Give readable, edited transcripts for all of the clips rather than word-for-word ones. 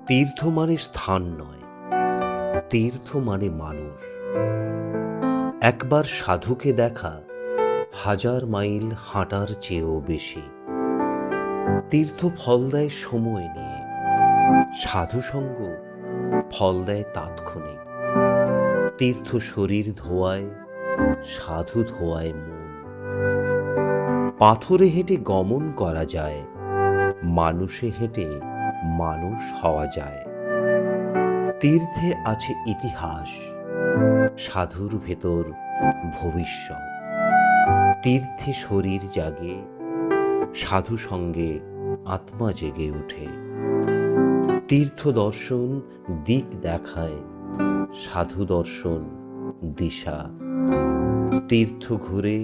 তীর্থ মানে স্থান নয়, তীর্থ মানে মানুষ। একবার সাধুকে দেখা 1000 মাইল হাঁটার চেয়েও বেশি। তীর্থ ফল দেয় সময় নিয়ে, সাধুসঙ্গ ফল দেয় তাৎক্ষণিক। তীর্থ শরীর ধোয়ায়, সাধু ধোয়ায় মন। পাথরে হেঁটে গমন করা যায়, মানুষে হেঁটে মানুষ হওয়া যায়। তীর্থে আছে ইতিহাস, সাধুর ভেতর ভবিষ্যৎ। তীর্থে শরীর জাগে, সাধু সঙ্গে আত্মা জেগে ওঠে। তীর্থ দর্শন দিক দেখায়, সাধু দর্শন দিশা। তীর্থ ঘুরে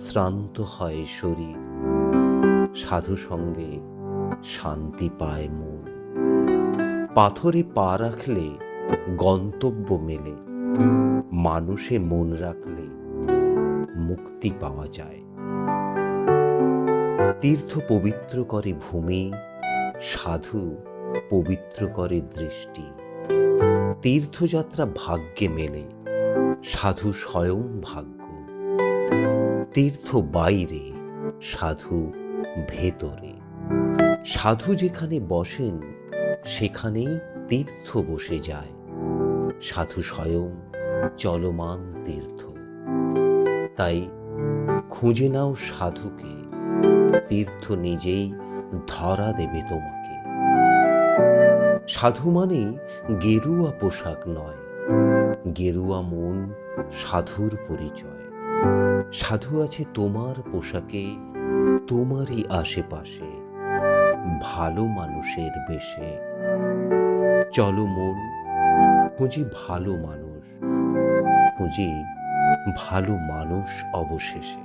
শ্রান্ত হয় শরীর, সাধু সঙ্গে শান্তি পায় মন। পাথরে পা রাখলে গন্তব্য মেলে, মানুষে মন রাখলে মুক্তি পাওয়া যায়। তীর্থ পবিত্র করে ভূমি, সাধু পবিত্র করে দৃষ্টি। তীর্থযাত্রা ভাগ্যে মেলে, সাধু স্বয়ং ভাগ্য। তীর্থ বাইরে, সাধু ভেতরে। সাধু যেখানে বসেন সেখানেই তীর্থ বসে যায়। সাধু স্বয়ং চলমান তীর্থ। তাই খুঁজে নাও সাধুকে, তীর্থ নিজেই ধরা দেবে তোমাকে। সাধু মানে গেরুয়া পোশাক নয়, গেরুয়া মন সাধুর পরিচয়। সাধু আছে তোমার পোশাকে, তোমারই আশেপাশে, ভালো মানুষের বেশে। চলো মন, খুঁজি ভালো মানুষ, খুঁজি ভালো মানুষ অবশেষে।